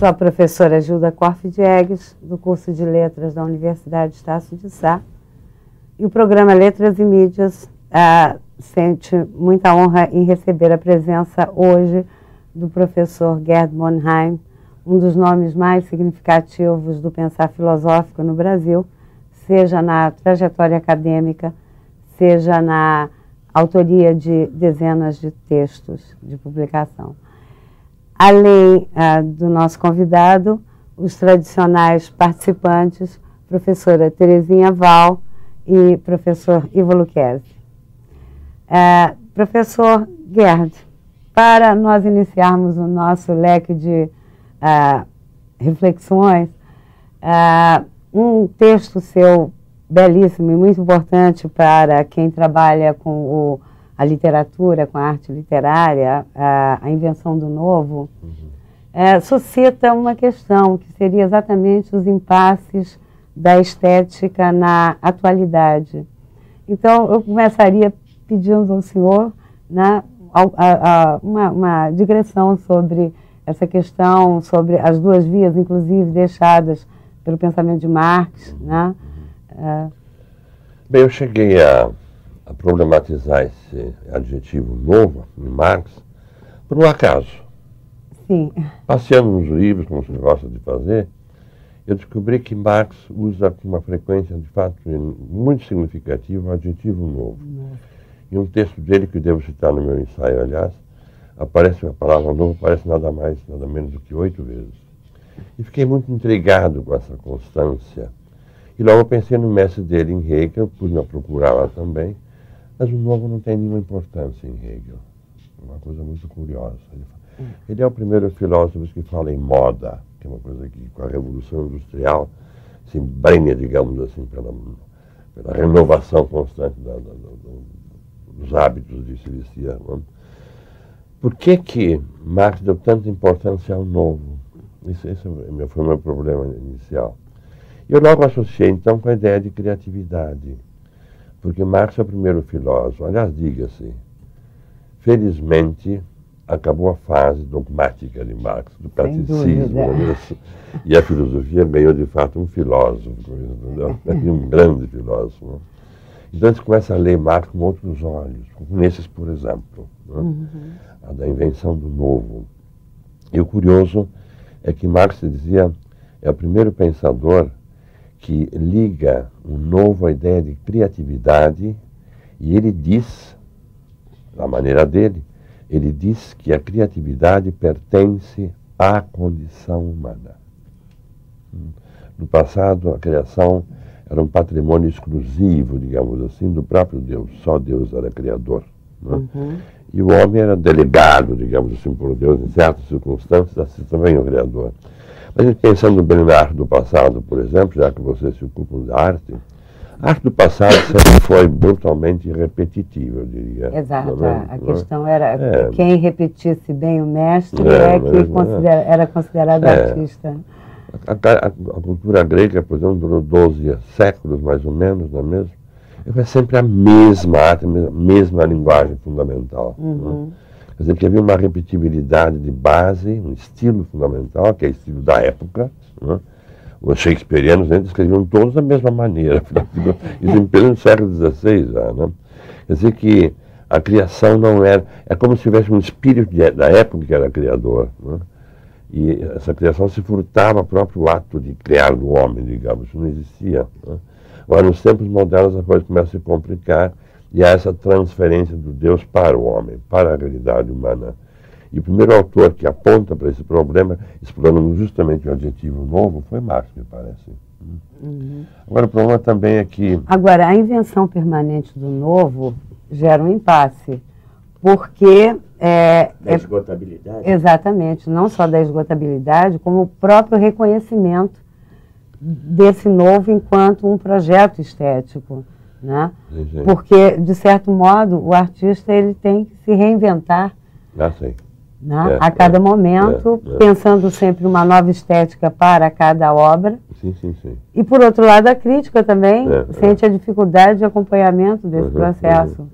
sou a professora Gilda Corfe Diegues, do curso de Letras da Universidade Estácio de Sá. E o programa Letras e Mídias sente muita honra em receber a presença hoje do professor Gerd Monheim, um dos nomes mais significativos do pensar filosófico no Brasil, seja na trajetória acadêmica, seja na autoria de dezenas de textos de publicação. Além do nosso convidado, os tradicionais participantes, professora Terezinha Val e professor Ivo Lucchesi. Professor Gerd, para nós iniciarmos o nosso leque de reflexões, um texto seu belíssimo e muito importante para quem trabalha com a literatura, com a arte literária, a invenção do novo, suscita uma questão que seria exatamente os impasses da estética na atualidade. Então, eu começaria pedindo ao senhor, né, uma digressão sobre essa questão, sobre as duas vias, inclusive, deixadas pelo pensamento de Marx, né? Bem, eu cheguei a problematizar esse adjetivo novo em Marx por um acaso. Sim. Passeando nos livros, como você gosta de fazer, eu descobri que Marx usa com uma frequência, de fato, muito significativa o adjetivo novo. Em um texto dele, que eu devo citar no meu ensaio, aliás, aparece a palavra novo, aparece nada mais, nada menos do que 8 vezes. E fiquei muito intrigado com essa constância. E logo pensei no mestre dele, em Hegel, pude me procurar lá também, mas o novo não tem nenhuma importância em Hegel. Uma coisa muito curiosa. Ele é o primeiro filósofo que fala em moda, que é uma coisa que, com a Revolução Industrial, se embrenha, digamos assim, pela renovação constante dos hábitos de se vestir. Por que Marx deu tanta importância ao novo? Esse foi o meu problema inicial. Eu logo associei, então, com a ideia de criatividade, porque Marx é o primeiro filósofo. Aliás, diga-se, felizmente, acabou a fase dogmática de Marx, do catecismo, e a filosofia ganhou, de fato, um filósofo, entendeu? E um grande filósofo. Então, a gente começa a ler Marx com outros olhos, como esses, por exemplo, a da invenção do novo. E o curioso é que Marx dizia, é o primeiro pensador que liga o novo à ideia de criatividade, e ele diz, da maneira dele, ele diz que a criatividade pertence à condição humana. No passado, a criação era um patrimônio exclusivo, digamos assim, do próprio Deus. Só Deus era criador. E o homem era delegado, digamos assim, por Deus, em certas circunstâncias, assim também o criador. Mas pensando bem na arte do passado, por exemplo, já que vocês se ocupam da arte, a arte do passado sempre foi brutalmente repetitiva, eu diria. Exato. A questão era quem repetisse bem o mestre que era considerado artista. A cultura grega, por exemplo, durou 12 séculos, mais ou menos, não é mesmo? É sempre a mesma arte, a mesma linguagem fundamental. Quer dizer, que havia uma repetibilidade de base, um estilo fundamental, que é o estilo da época. Os shakespearianos escreviam todos da mesma maneira. Isso em pleno século XVI já. Quer dizer que a criação não era... É como se tivesse um espírito da época que era criador. E essa criação se furtava ao próprio ato de criar o homem, digamos. Isso não existia. Agora, nos tempos modernos, a coisa começa a se complicar. E há essa transferência do Deus para o homem, para a realidade humana. E o primeiro autor que aponta para esse problema, explorando justamente o adjetivo novo, foi Marx, me parece. Agora, o problema também é que... Agora, a invenção permanente do novo gera um impasse, porque... da esgotabilidade? Exatamente, não só da esgotabilidade, como o próprio reconhecimento desse novo enquanto um projeto estético. Né? Porque, de certo modo, o artista ele tem que se reinventar né? A cada momento, pensando sempre uma nova estética para cada obra. Sim. E, por outro lado, a crítica também sente a dificuldade de acompanhamento desse processo,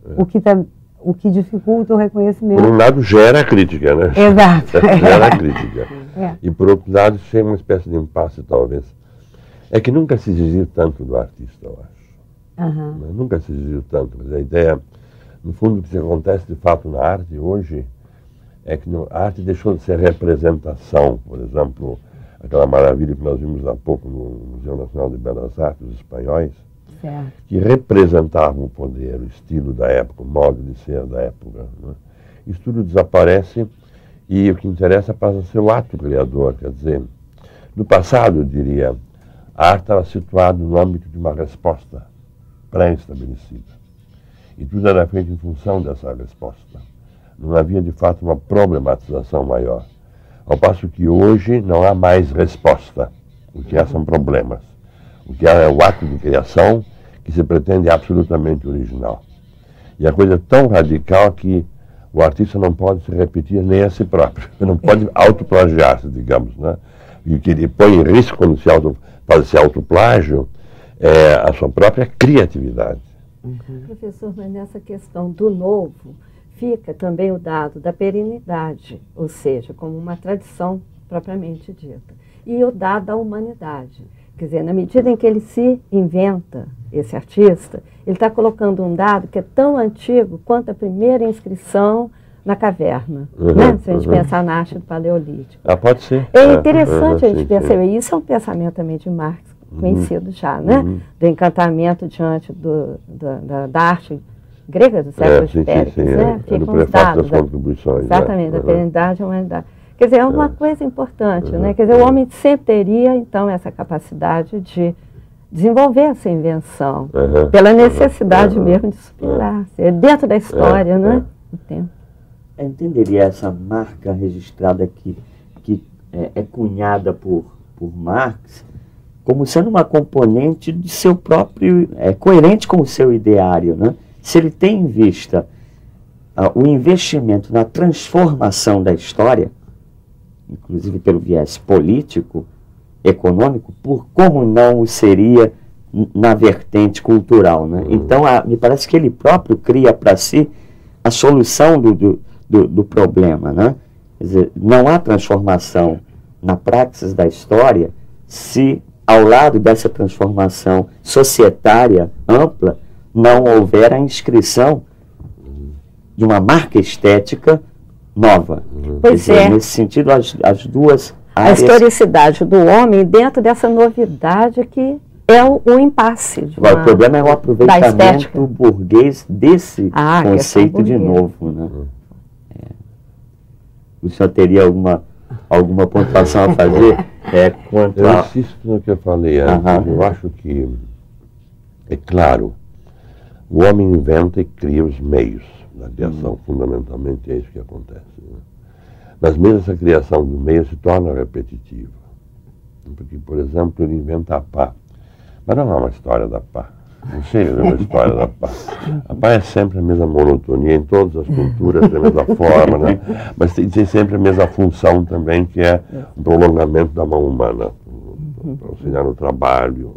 o que dificulta o reconhecimento. Por um lado, gera a crítica, né? Exato. Gera a crítica. E por outro lado, chega uma espécie de impasse, talvez. É que nunca se exigiu tanto do artista, eu acho. Nunca se exigiu tanto. Mas a ideia, no fundo, o que acontece de fato na arte hoje é que a arte deixou de ser representação. Por exemplo, aquela maravilha que nós vimos há pouco no Museu Nacional de Belas Artes, os espanhóis, que representavam o poder, o estilo da época, o modo de ser da época. Né? Isso tudo desaparece e o que interessa passa a ser o ato criador. Quer dizer, no passado, eu diria, a arte estava situada no âmbito de uma resposta pré-estabelecida. E tudo era feito em função dessa resposta. Não havia, de fato, uma problematização maior. Ao passo que hoje não há mais resposta. O que há são problemas. O que há é o ato de criação que se pretende absolutamente original. E a coisa é tão radical que o artista não pode se repetir nem a si próprio. Ele não pode autoplagiar-se, digamos, né? E o que ele põe em risco quando faz esse autoplágio é a sua própria criatividade. Professor, mas nessa questão do novo, fica também o dado da perenidade, ou seja, como uma tradição propriamente dita, e o dado da humanidade. Quer dizer, na medida em que ele se inventa, esse artista, ele está colocando um dado que é tão antigo quanto a primeira inscrição na caverna, né? Se a gente pensar na arte do Paleolítico. Pode ser. É interessante a gente perceber. Isso é um pensamento também de Marx, conhecido já, né? Do encantamento diante da arte grega do século Péricles, né? Ficam os dados das contribuições. Exatamente, da perenidade e humanidade. Quer dizer, é uma coisa importante, né? Quer dizer, o homem sempre teria, então, essa capacidade de desenvolver essa invenção, pela necessidade mesmo de superar-se. É dentro da história, né? O tempo. Eu entenderia essa marca registrada que é cunhada por Marx como sendo uma componente de seu próprio, coerente com o seu ideário, né? Se ele tem em vista o investimento na transformação da história, inclusive pelo viés político, econômico, como não o seria na vertente cultural, né? Então, me parece que ele próprio cria para si a solução do problema, né? Quer dizer, não há transformação na praxis da história se, ao lado dessa transformação societária ampla, não houver a inscrição de uma marca estética nova. Pois Quer dizer, nesse sentido, as duas áreas... A historicidade do homem dentro dessa novidade que é o impasse. O problema é o aproveitamento burguês desse conceito de novo, né? O senhor teria alguma pontuação a fazer? Eu insisto no que eu falei antes. Eu acho que, é claro, o homem inventa e cria os meios da criação. Fundamentalmente é isso que acontece. Né? Mas mesmo essa criação do meio se torna repetitiva. Porque, por exemplo, ele inventa a pá. Mas não é uma história da pá. Não sei, é uma história da pá. A pá é sempre a mesma monotonia, em todas as culturas tem a mesma forma, né? Mas tem sempre a mesma função também, que é o prolongamento da mão humana, para auxiliar no trabalho,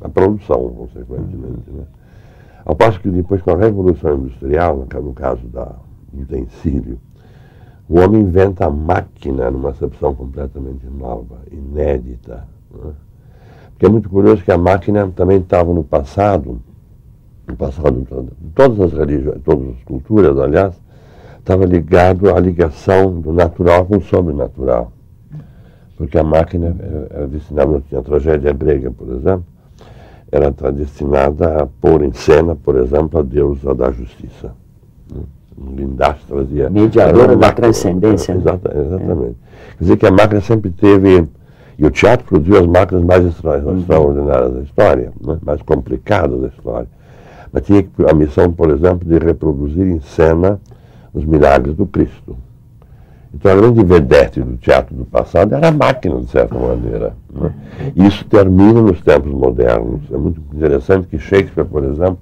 na produção, consequentemente. Né? Ao passo que depois, com a Revolução Industrial, no caso do utensílio, o homem inventa a máquina numa acepção completamente nova, inédita. Né? Porque é muito curioso que a máquina também estava no passado de todas as religiões, todas as culturas, aliás, estava ligado à ligação do natural com o sobrenatural. Porque a máquina era destinada, a tragédia grega, por exemplo, era destinada a pôr em cena, por exemplo, a deusa da justiça. Um guindaste trazia... Mediadora da transcendência. Exatamente. Quer dizer que a máquina sempre teve... E o teatro produziu as máquinas mais extraordinárias da história, né? Mais complicadas da história. Mas tinha a missão, por exemplo, de reproduzir em cena os milagres do Cristo. Então, a grande vedete do teatro do passado era a máquina, de certa maneira. Né? E isso termina nos tempos modernos. É muito interessante que Shakespeare, por exemplo,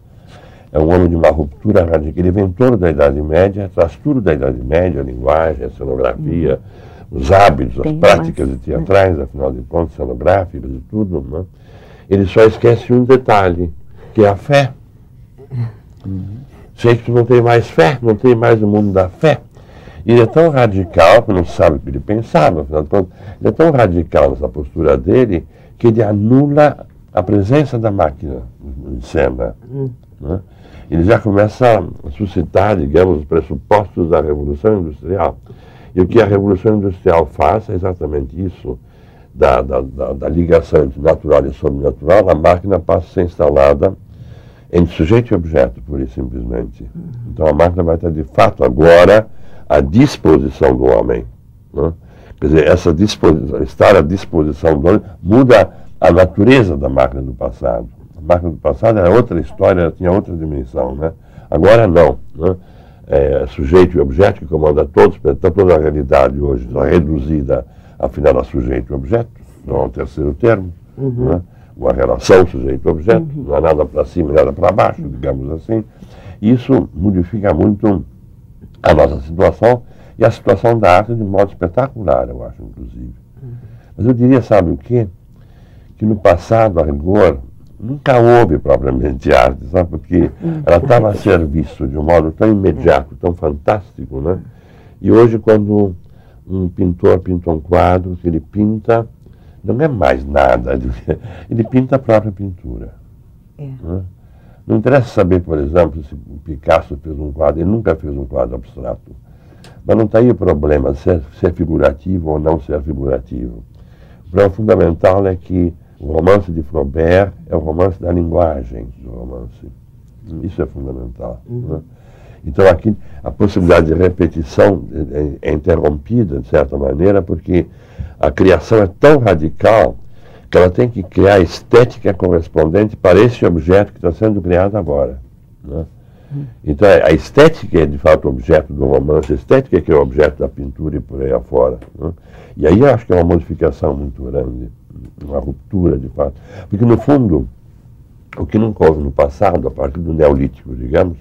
é um homem de uma ruptura radical. Ele vem todo da Idade Média, traz tudo da Idade Média, a linguagem, a cenografia, os hábitos, as práticas teatrais, afinal de contas, cenográficas e tudo. Né? Ele só esquece um detalhe, que é a fé. Shakespeare não tem mais fé, não tem mais o mundo da fé. E ele é tão radical, que não sabe o que ele pensava, afinal de contas, ele é tão radical nessa postura dele, que ele anula a presença da máquina em cena. Né? Ele já começa a suscitar, digamos, os pressupostos da Revolução Industrial. E o que a Revolução Industrial faz é exatamente isso, da ligação entre natural e sobrenatural. A máquina passa a ser instalada entre sujeito e objeto, pura e simplesmente. Então a máquina vai estar, de fato, agora à disposição do homem. Né? Quer dizer, essa disposição, estar à disposição do homem muda a natureza da máquina do passado. A máquina do passado era outra história, ela tinha outra dimensão. Né? Agora não. Né? É sujeito e objeto que comanda todos, toda a realidade hoje está reduzida, afinal, a sujeito e objeto, não há um terceiro termo. Né? Uma relação sujeito-objeto, não há nada para cima e nada para baixo, digamos assim. Isso modifica muito a nossa situação e a situação da arte de modo espetacular, eu acho, inclusive. Mas eu diria, sabe o quê? Que no passado, a rigor, nunca houve propriamente arte, sabe? Porque ela estava a serviço de um modo tão imediato, tão fantástico, né? E hoje, quando um pintor pinta um quadro, que ele pinta, não é mais nada, ele pinta a própria pintura. Né? Não interessa saber, por exemplo, se o Picasso fez um quadro, ele nunca fez um quadro abstrato. Mas não está aí o problema se é figurativo ou não ser figurativo. O problema fundamental é que o romance de Flaubert é o romance da linguagem do romance. Isso é fundamental. Né? Então aqui a possibilidade de repetição é interrompida, de certa maneira, porque a criação é tão radical que ela tem que criar a estética correspondente para esse objeto que está sendo criado agora. Né? Então a estética é de fato o objeto do romance, a estética é que é o objeto da pintura e por aí afora. Né? E aí eu acho que é uma modificação muito grande, uma ruptura de fato. Porque no fundo, o que nunca houve no passado, a partir do Neolítico, digamos,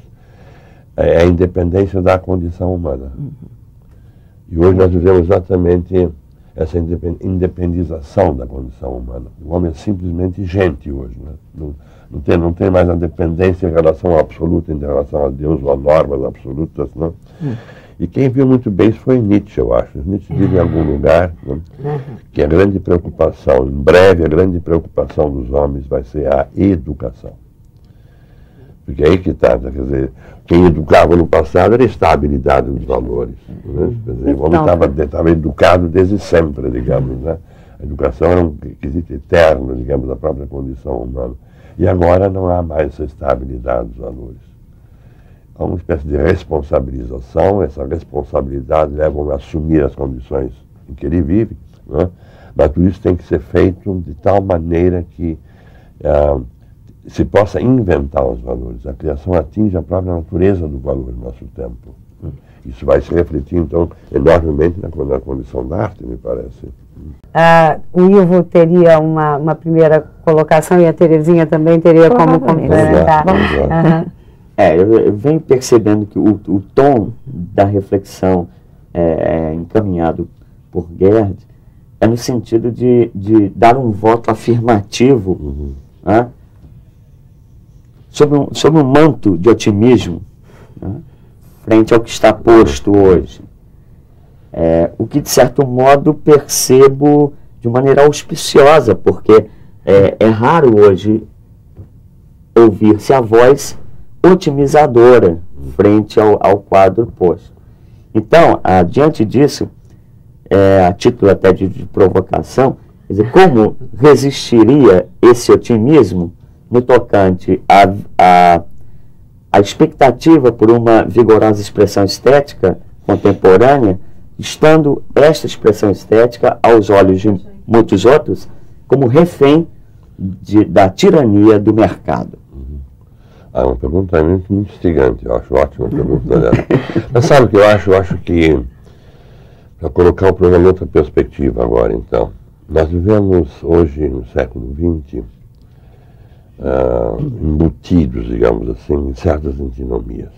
é a independência da condição humana. E hoje nós vivemos exatamente essa independização da condição humana. O homem é simplesmente gente hoje. Né? Não tem mais a dependência em relação ao absoluto, em relação a Deus ou a normas absolutas. Né? E quem viu muito bem isso foi Nietzsche, eu acho. Nietzsche diz em algum lugar, né, que a grande preocupação, em breve, a grande preocupação dos homens vai ser a educação. Porque é aí que está, quer dizer, quem educava no passado era a estabilidade dos valores. Né? Quer dizer, o homem estava educado desde sempre, digamos. Né? A educação era um requisito eterno, digamos, da própria condição humana. E agora não há mais essa estabilidade dos valores. Há uma espécie de responsabilização, essa responsabilidade leva a assumir as condições em que ele vive, né? Mas tudo isso tem que ser feito de tal maneira que se possa inventar os valores. A criação atinge a própria natureza do valor no nosso tempo. Isso vai se refletir, então, enormemente na condição da arte, me parece. O Ivo teria uma primeira colocação e a Terezinha também teria como complementar. Eu venho percebendo que o tom da reflexão encaminhado por Gerd é no sentido de dar um voto afirmativo, né? Sobre um manto de otimismo, né, frente ao que está posto hoje. O que, de certo modo, percebo de maneira auspiciosa, porque é raro hoje ouvir-se a voz otimizadora frente ao quadro posto. Então, diante disso, a título até de provocação, quer dizer, como resistiria esse otimismo no tocante à expectativa por uma vigorosa expressão estética contemporânea, estando esta expressão estética, aos olhos de muitos outros, como refém da tirania do mercado? Uma pergunta muito instigante, eu acho ótima a pergunta dela. Mas sabe o que eu acho? Eu acho que, para colocar o problema em outra perspectiva agora, então, nós vivemos hoje, no século XX, embutidos, digamos assim, em certas antinomias.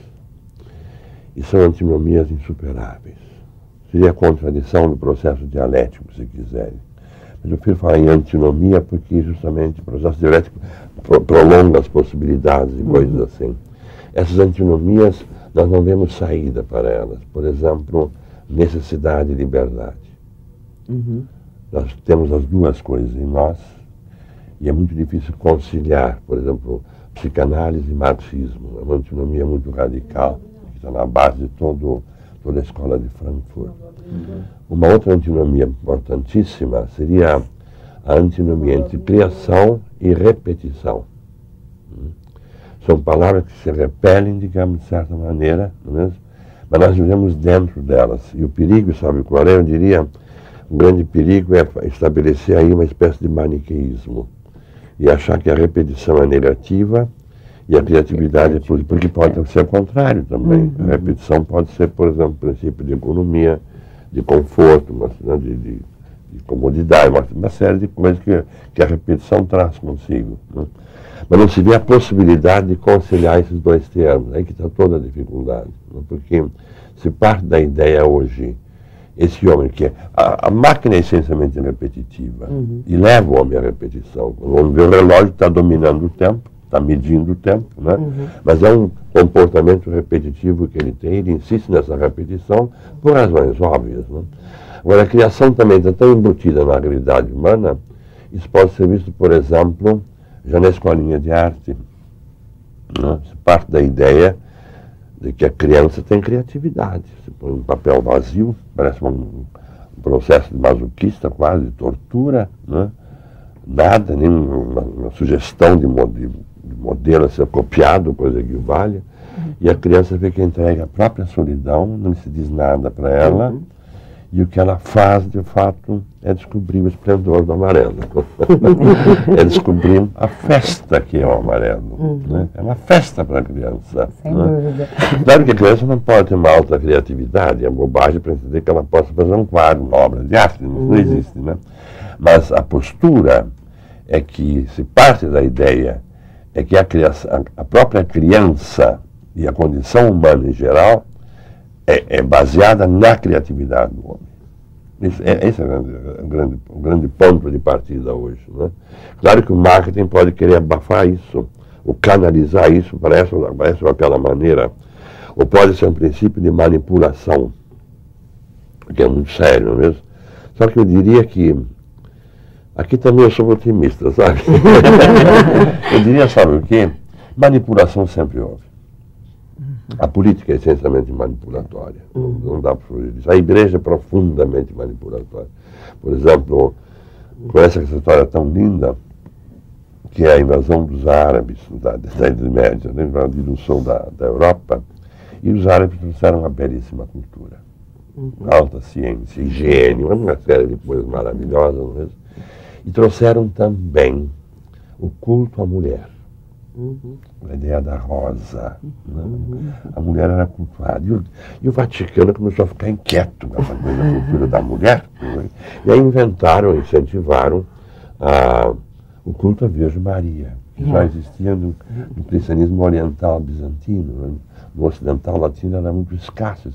E são antinomias insuperáveis. Seria a contradição do processo dialético, se quiserem. Mas eu prefiro falar em antinomia porque justamente o processo dialético prolonga as possibilidades e coisas assim. essas antinomias, nós não vemos saída para elas. Por exemplo, necessidade e liberdade. Nós temos as duas coisas em nós e é muito difícil conciliar, por exemplo, psicanálise e marxismo. É uma antinomia muito radical, que está na base de toda a escola de Frankfurt. Uma outra antinomia importantíssima seria a antinomia entre criação e repetição. São palavras que se repelem, digamos, de certa maneira, não é mesmo? Mas nós vivemos dentro delas. E o perigo, sabe qual é? Eu diria, o grande perigo é estabelecer aí uma espécie de maniqueísmo e achar que a repetição é negativa e a criatividade é positiva, porque pode ser o contrário também. A repetição pode ser, por exemplo, princípio de economia, de conforto, de comodidade, uma série de coisas que a repetição traz consigo. Né? Mas não se vê a possibilidade de conciliar esses dois termos. Aí que está toda a dificuldade. Né? Porque se parte da ideia hoje, esse homem que a máquina é essencialmente repetitiva e leva o homem à repetição. O homem vê o relógio, está dominando o tempo, está medindo o tempo, né? Mas é um comportamento repetitivo que ele tem, ele insiste nessa repetição por razões óbvias. Né? Agora, a criação também está tão embutida na realidade humana, isso pode ser visto, por exemplo, já na escolinha de arte. Né? Se parte da ideia de que a criança tem criatividade. Se põe um papel vazio, parece um processo de masoquista, quase, de tortura, né? Nada, nenhuma sugestão de modelo a ser copiado, coisa que valha. E a criança vê que entrega a própria solidão, não se diz nada para ela, e o que ela faz, de fato, é descobrir o esplendor do amarelo. É descobrir a festa que é o amarelo. Né? É uma festa para a criança. Sem dúvida. Claro que a criança não pode ter uma alta criatividade, é bobagem para entender que ela possa fazer um quadro, uma obra de arte, não existe, né? Mas a postura é que se parte da ideia é que a própria criança e a condição humana em geral é baseada na criatividade do homem. Esse é o grande ponto de partida hoje. Né? Claro que o marketing pode querer abafar isso, ou canalizar isso para essa ou aquela maneira, ou pode ser um princípio de manipulação, que é muito sério, não é mesmo? Só que eu diria que aqui também eu sou otimista, sabe? Eu diria, sabe o quê? Manipulação sempre houve. A política é essencialmente manipulatória. Não dá para fugir disso. A igreja é profundamente manipulatória. Por exemplo, conhece essa história tão linda que é a invasão dos árabes da Idade Média, né? Invadiram o sul da Europa, e os árabes trouxeram uma belíssima cultura. Alta ciência, higiene, uma série de coisas maravilhosas, não é mesmo? E trouxeram também o culto à mulher. A ideia da rosa. Né? A mulher era cultuada. E o Vaticano começou a ficar inquieto com essa coisa da cultura da mulher. Né? E aí inventaram, incentivaram o culto à Virgem Maria, que já existia no cristianismo oriental bizantino. Né? No ocidental latino era muito escasso.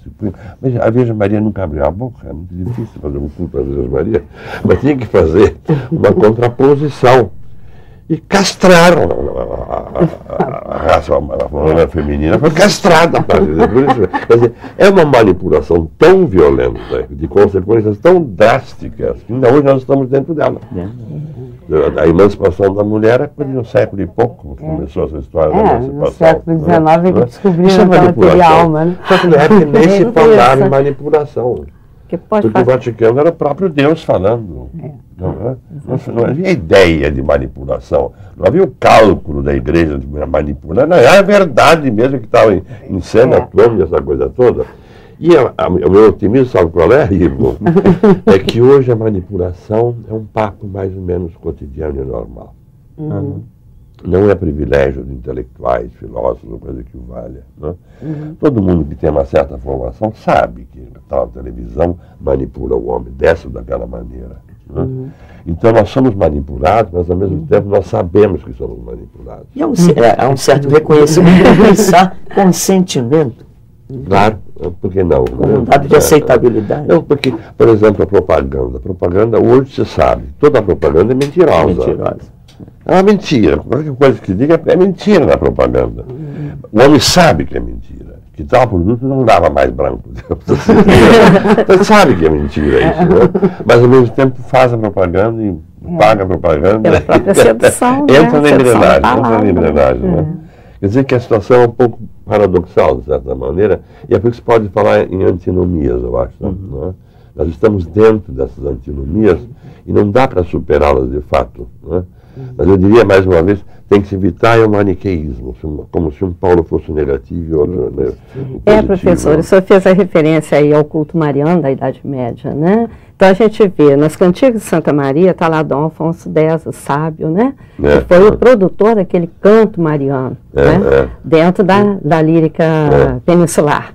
Mas a Virgem Maria nunca abriu a boca, é muito difícil fazer um culto à Virgem Maria. Mas tinha que fazer uma contraposição. E castraram a raça feminina, foi castrada. Quer dizer, é uma manipulação tão violenta, de consequências tão drásticas, que ainda hoje nós estamos dentro dela. A emancipação da mulher é coisa de um século e pouco, que começou essa história da emancipação. No século XIX que descobriram a material, né? Só que não é que nem se falava em manipulação. Porque o Vaticano era o próprio Deus falando. Não havia ideia de manipulação. Não havia o cálculo da igreja de manipular. Não, era a verdade mesmo que estava em cena, atuando, essa coisa toda. E o meu otimismo, sabe qual é, Ivo? É que hoje a manipulação é um papo mais ou menos cotidiano e normal. Não é privilégio de intelectuais, filósofos, coisa que o valha. Né? Todo mundo que tem uma certa formação sabe que a televisão manipula o homem dessa ou daquela maneira. Né? Então nós somos manipulados, mas ao mesmo tempo nós sabemos que somos manipulados. E há um certo reconhecimento, pensar consentimento. Claro, por que não? Como um dado de aceitabilidade. Não, porque, por exemplo, a propaganda. A propaganda hoje se sabe, toda a propaganda é mentirosa. É uma mentira. Qualquer coisa que diga é mentira na propaganda. O homem sabe que é mentira, que tal produto não dava mais branco. Então sabe que é mentira isso, né? Mas ao mesmo tempo faz a propaganda e paga a propaganda. Pela própria sedução, entra na engrenagem, engrenagem, né? Quer dizer que a situação é um pouco paradoxal, de certa maneira, e é por isso que se pode falar em antinomias, eu acho. Não é? Nós estamos dentro dessas antinomias e não dá para superá-las de fato. Não é? Mas eu diria, mais uma vez, tem que se evitar o maniqueísmo, como se um polo fosse negativo e outro positivo. Professor, o senhor fez a referência aí ao culto mariano da Idade Média, né? Então a gente vê, nas cantigas de Santa Maria, está lá Dom Afonso X, o sábio, né? Que foi o produtor daquele canto mariano, né? Dentro da lírica peninsular.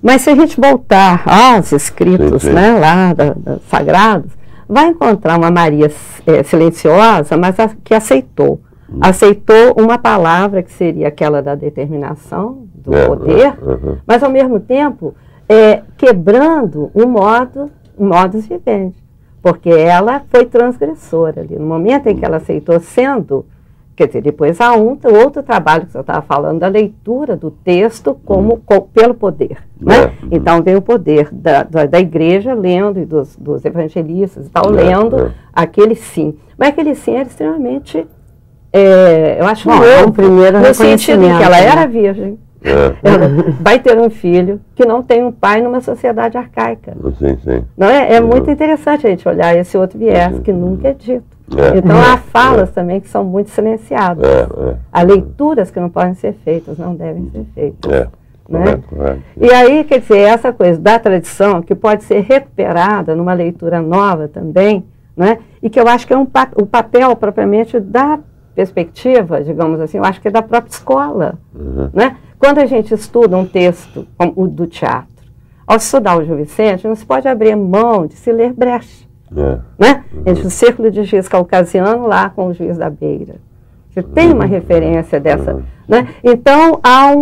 Mas se a gente voltar aos escritos, né, lá sagrados, vai encontrar uma Maria silenciosa, mas que aceitou. Aceitou uma palavra que seria aquela da determinação, do poder, mas ao mesmo tempo quebrando um modus vivendi, porque ela foi transgressora ali. No momento em que ela aceitou sendo, quer dizer, depois há outro trabalho que você estava falando, da leitura do texto pelo poder. Né? Então veio o poder da igreja lendo, e dos evangelistas e tal, lendo aquele sim. Mas aquele sim era extremamente, eu acho um primeiro no sentido de que ela era né? virgem. Ela vai ter um filho que não tem um pai numa sociedade arcaica. Não é muito interessante a gente olhar esse outro viés que nunca é dito. Então há falas também que são muito silenciadas. Há leituras que não podem ser feitas, não devem ser feitas. Né? E aí, quer dizer, essa coisa da tradição que pode ser recuperada numa leitura nova também, né? E que eu acho que é o papel propriamente da perspectiva, digamos assim, eu acho que é da própria escola. Né? Quando a gente estuda um texto como o do teatro, ao estudar o Gil Vicente, não se pode abrir mão de se ler Brecht. Né? Entre o Círculo de Giz Caucasiano lá com o Juiz da Beira. Você tem uma referência dessa. Né? Então, há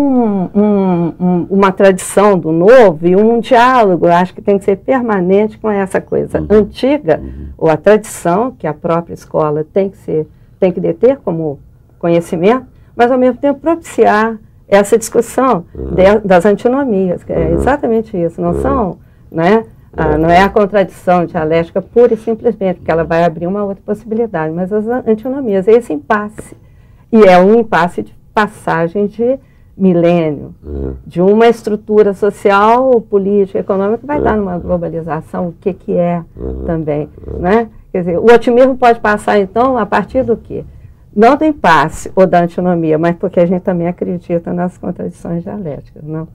uma tradição do novo e um diálogo, eu acho que tem que ser permanente com essa coisa antiga, ou a tradição que a própria escola tem que deter como conhecimento, mas ao mesmo tempo propiciar essa discussão das antinomias, que é exatamente isso, não são, né, não é a contradição dialética pura e simplesmente, porque ela vai abrir uma outra possibilidade, mas as antinomias, é esse impasse, e é um impasse de passagem de milênio, de uma estrutura social, política, econômica, que vai dar numa globalização, o que é também, né? Quer dizer, o otimismo pode passar, então, a partir do quê? Não do impasse ou da antinomia, mas porque a gente também acredita nas contradições dialéticas, não?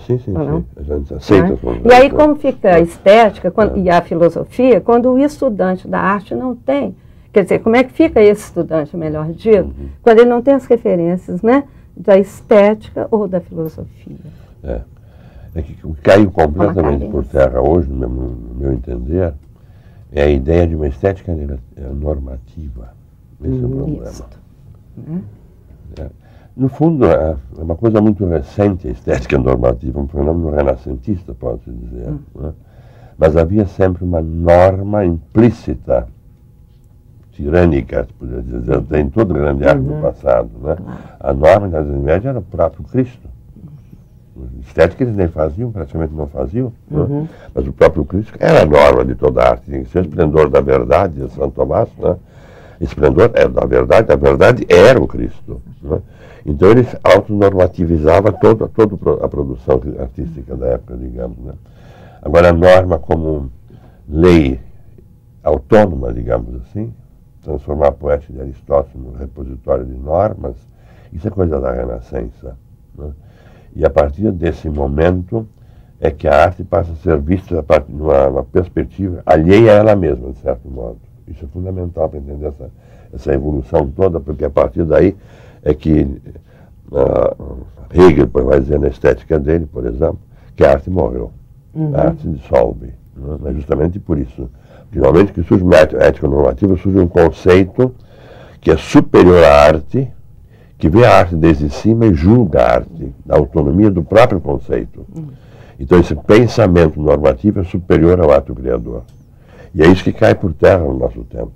Sim. A gente aceita. E aí, como fica a estética e a filosofia, quando o estudante da arte não tem, quer dizer, como é que fica esse estudante, melhor dito, quando ele não tem as referências, né, da estética ou da filosofia? É que caiu completamente por terra hoje, no meu entender, é a ideia de uma estética normativa. Esse é o problema. No fundo, é uma coisa muito recente a estética normativa, um fenômeno renascentista, pode-se dizer. Né? Mas havia sempre uma norma implícita, tirânica, poderia dizer, em todo o grande arte do passado. Né? A norma da Idade Média era o próprio Cristo. Estética eles nem faziam, praticamente não faziam, né? Mas o próprio Cristo era a norma de toda a arte, tinha que ser o esplendor da verdade de São Tomás, né? Esplendor da verdade, a verdade era o Cristo, né? Então ele autonormativizava toda a produção artística da época, digamos, né? Agora a norma como lei autônoma, digamos assim, transformar a poética de Aristóteles num repositório de normas, isso é coisa da Renascença, né? E a partir desse momento é que a arte passa a ser vista numa perspectiva alheia a ela mesma, de certo modo. Isso é fundamental para entender essa evolução toda, porque a partir daí é que Hegel vai dizer na estética dele, por exemplo, que a arte morreu. A arte se dissolve. Né? É justamente por isso. Finalmente que surge uma ética normativa, surge um conceito que é superior à arte, que vê a arte desde cima e julga a arte, a autonomia do próprio conceito. Então esse pensamento normativo é superior ao ato criador. E é isso que cai por terra no nosso tempo.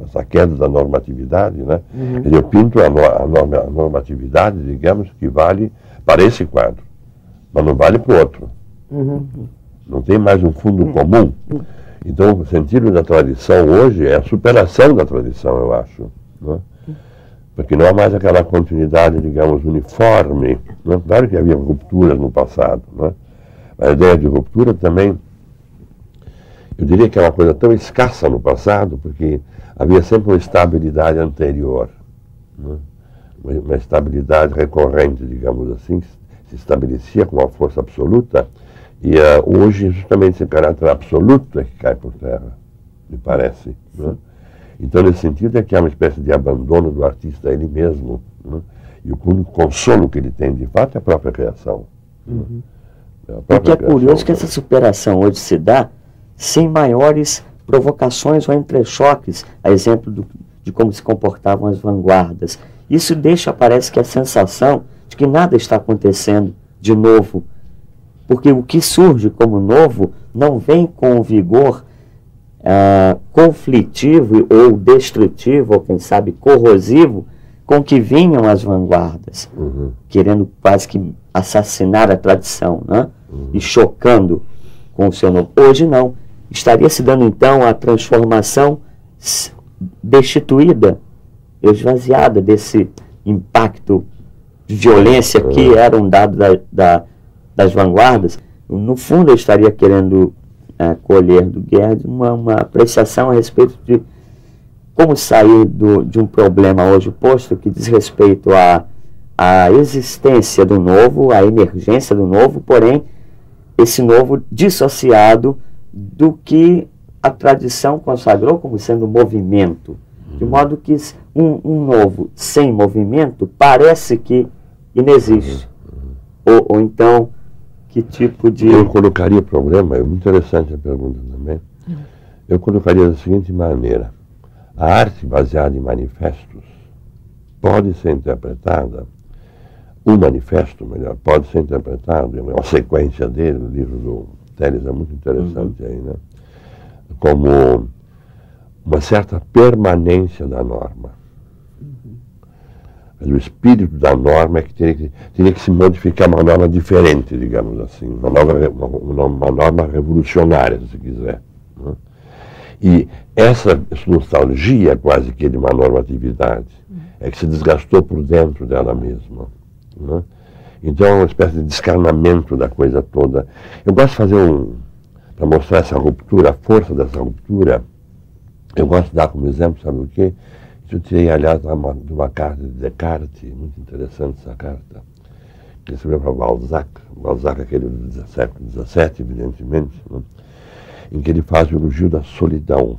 Essa queda da normatividade, né? Eu pinto a normatividade, digamos, que vale para esse quadro, mas não vale para o outro. Não tem mais um fundo comum. Então, o sentido da tradição hoje é a superação da tradição, eu acho. Né? Porque não há mais aquela continuidade, digamos, uniforme. Né? Claro que havia rupturas no passado, né? Mas a ideia de ruptura também, eu diria que é uma coisa tão escassa no passado, porque havia sempre uma estabilidade anterior. Né? Uma estabilidade recorrente, digamos assim, se estabelecia com uma força absoluta, e hoje justamente esse caráter absoluto é que cai por terra, me parece. Né? Então, nesse sentido, é que há uma espécie de abandono do artista a ele mesmo. Né? E o único consolo que ele tem, de fato, é a própria criação. Né? O que é curioso que essa superação hoje se dá sem maiores provocações ou entrechoques, a exemplo de como se comportavam as vanguardas. Isso deixa, parece que, a sensação de que nada está acontecendo de novo, porque o que surge como novo não vem com o vigor conflitivo ou destrutivo, ou quem sabe corrosivo, com que vinham as vanguardas, querendo quase que assassinar a tradição, né? E chocando com o seu novo. Hoje não. Estaria se dando então a transformação destituída, esvaziada desse impacto de violência que era um dado das vanguardas. No fundo, eu estaria querendo colher do Gerd uma apreciação a respeito de como sair de um problema hoje posto que diz respeito à existência do novo, à emergência do novo, porém, esse novo dissociado do que a tradição consagrou como sendo movimento. De modo que um novo sem movimento parece que inexiste. Ou então, que tipo de... Eu colocaria o problema, é muito interessante a pergunta também, eu colocaria da seguinte maneira: a arte baseada em manifestos pode ser interpretada, um manifesto, melhor, pode ser interpretado, é uma sequência dele, o livro do Teles é muito interessante aí, né? Como uma certa permanência da norma. Mas o espírito da norma é que teria que se modificar uma norma diferente, digamos assim, uma norma revolucionária, se quiser. Né? E essa nostalgia quase que de uma normatividade é que se desgastou por dentro dela mesma. Né? Então é uma espécie de descarnamento da coisa toda. Eu gosto de fazer para mostrar essa ruptura, a força dessa ruptura, eu gosto de dar como exemplo, sabe o quê? Eu tirei, aliás, de uma carta de Descartes, muito interessante essa carta, que ele escreveu para Balzac, aquele do século XVII, evidentemente, né? Em que ele faz o elogio da solidão